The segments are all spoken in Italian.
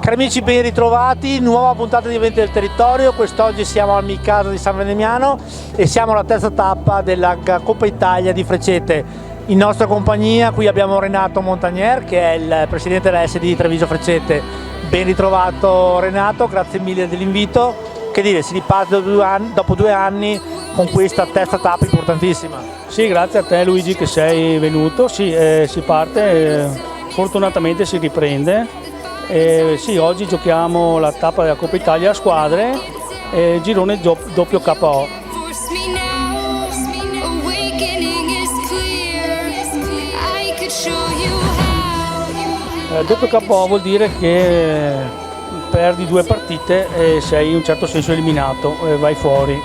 Cari amici, ben ritrovati, nuova puntata di Eventi del Territorio. Quest'oggi siamo al Micasa di San Vendemiano e siamo alla terza tappa della Coppa Italia di Freccette. In nostra compagnia qui abbiamo Renato Montagnier, che è il presidente della SD Treviso Freccette. Ben ritrovato Renato, grazie mille dell'invito. Che dire, si riparte dopo 2 anni con questa terza tappa importantissima. Sì, grazie a te Luigi che sei venuto. Sì, si parte, fortunatamente si riprende. Sì, oggi giochiamo la tappa della Coppa Italia a squadre, girone doppio KO. Doppio KO vuol dire che perdi 2 partite e sei in un certo senso eliminato, vai fuori.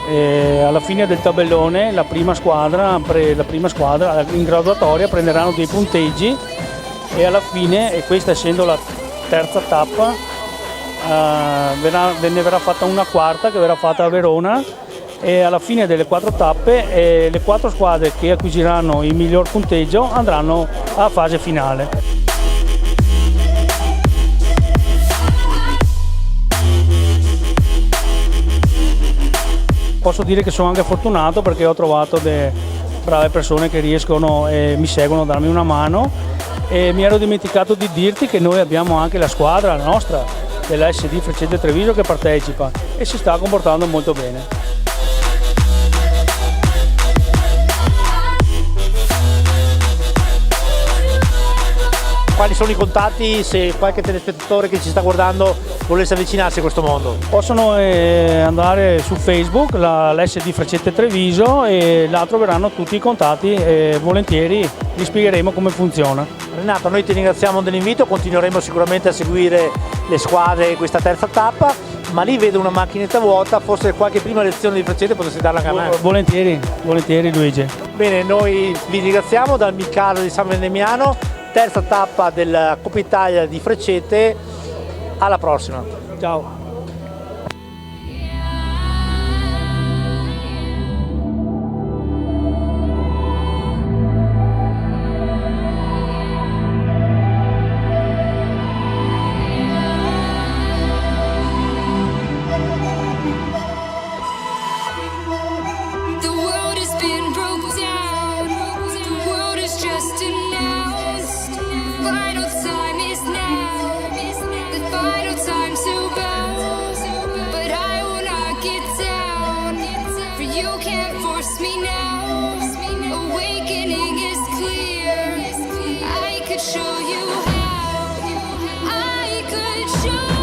Alla fine del tabellone la prima squadra in graduatoria prenderanno dei punteggi e alla fine, e questa essendo la terza tappa, ve ne verrà fatta una quarta che verrà fatta a Verona, e alla fine delle 4 tappe le 4 squadre che acquisiranno il miglior punteggio andranno alla fase finale. Posso dire che sono anche fortunato perché ho trovato delle brave persone che riescono e mi seguono a darmi una mano. E mi ero dimenticato di dirti che noi abbiamo anche la squadra, la nostra, della SD Freccette Treviso, che partecipa e si sta comportando molto bene. Quali sono i contatti se qualche telespettatore che ci sta guardando volesse avvicinarsi a questo mondo? Possono andare su Facebook, l'SD Freccette Treviso, e là troveranno tutti i contatti e volentieri vi spiegheremo come funziona. Renato, noi ti ringraziamo dell'invito, continueremo sicuramente a seguire le squadre questa terza tappa, ma lì vedo una macchinetta vuota, forse qualche prima lezione di Freccette potresti darla anche a me. Volentieri Luigi. Bene, noi vi ringraziamo dal Micasa di San Vendemiano, terza tappa della Coppa Italia di Freccette. Alla prossima. Ciao. You can't force me now. Awakening is clear. I could show you how. I could show